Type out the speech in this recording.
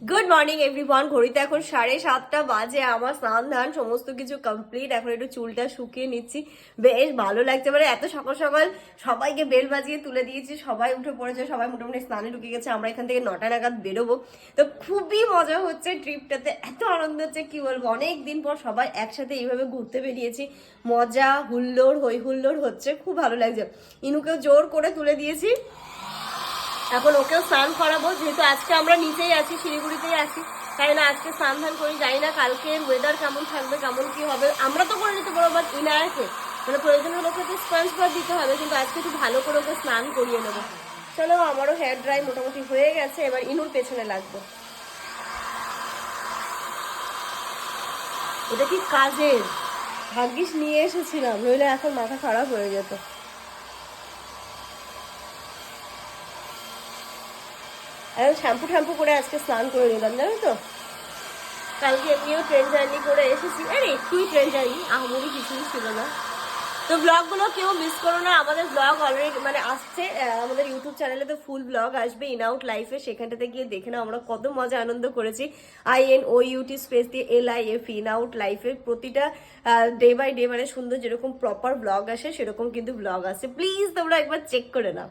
Good morning everyone. ঘড়িতে এখন 7:30 বাজে। আমার স্নান ধান সমস্ত কিছু কমপ্লিট। এখন একটু চুলটা শুকিয়ে নিচ্ছি, বেশ ভালো লাগছে। মানে এত সকাল সকাল সবাইকে বেল বাজিয়ে তুলে দিয়েছি, সবাই উঠে পড়েছে, সবাই মোটামুটি স্নানে ঢুকে গেছে। আমরা এখান থেকে 9টা নাগাদ বেরোবো। তো খুবই মজা হচ্ছে ট্রিপটাতে, এত আনন্দ হচ্ছে কি বলবো। অনেক দিন পর সবাই একসাথে এইভাবে ঘুরতে বেরিয়েছি, মজা হুল্লোড় হই হুল্লোড় হচ্ছে, খুব ভালো লাগছে। ইনুকেও জোর করে তুলে দিয়েছি, এখন ওকেও স্নান করাবো। যেহেতু আজকে আমরা নিচেই আছি, শিলিগুড়িতেই আছি, তাই না আজকে স্নান ধান করি। জানি না কালকে ওয়েদার কেমন থাকবে, কেমন কি হবে। আমরা তো করে নিতে পারবো, বাট ইনায়াকে মানে প্রয়োজন হলে ওকে স্পঞ্জ বার দিতে হবে, কিন্তু আজকে একটু ভালো করে ওকে স্নান করিয়ে নেবো। চলো, আমারও হেয়ার ড্রাই মোটামুটি হয়ে গেছে, এবার ইনুর পেছনে লাগবো। এটা কি কাজের, ভাগ্যিস নিয়ে এসেছিলাম, নইলে এখন মাথা খারাপ হয়ে যেত। এখন শ্যাম্পু ট্যাম্পু করে আজকে স্নান করে নিলাম, জানো তো। কালকে এমনিও ট্রেন জার্নি করে এসেছি, আরে একটুই ট্রেন জার্নি, আহামরি কিছুই ছিল না। তো ব্লগগুলো কেউ মিস করো না, আমাদের ব্লগ অলরেডি মানে আসছে, আমাদের ইউটিউব চ্যানেলে তো ফুল ব্লগ আসবে ইন আউট লাইফে, সেখানটাতে গিয়ে দেখে নাও আমরা কত মজা আনন্দ করেছি। INOUT স্পেস দিয়ে LIF ইন আউট লাইফে প্রতিটা ডে বাই ডে মানে সুন্দর যেরকম প্রপার ব্লগ আসে সেরকম কিন্তু ব্লগ আসে। প্লিজ তোমরা একবার চেক করে নাও।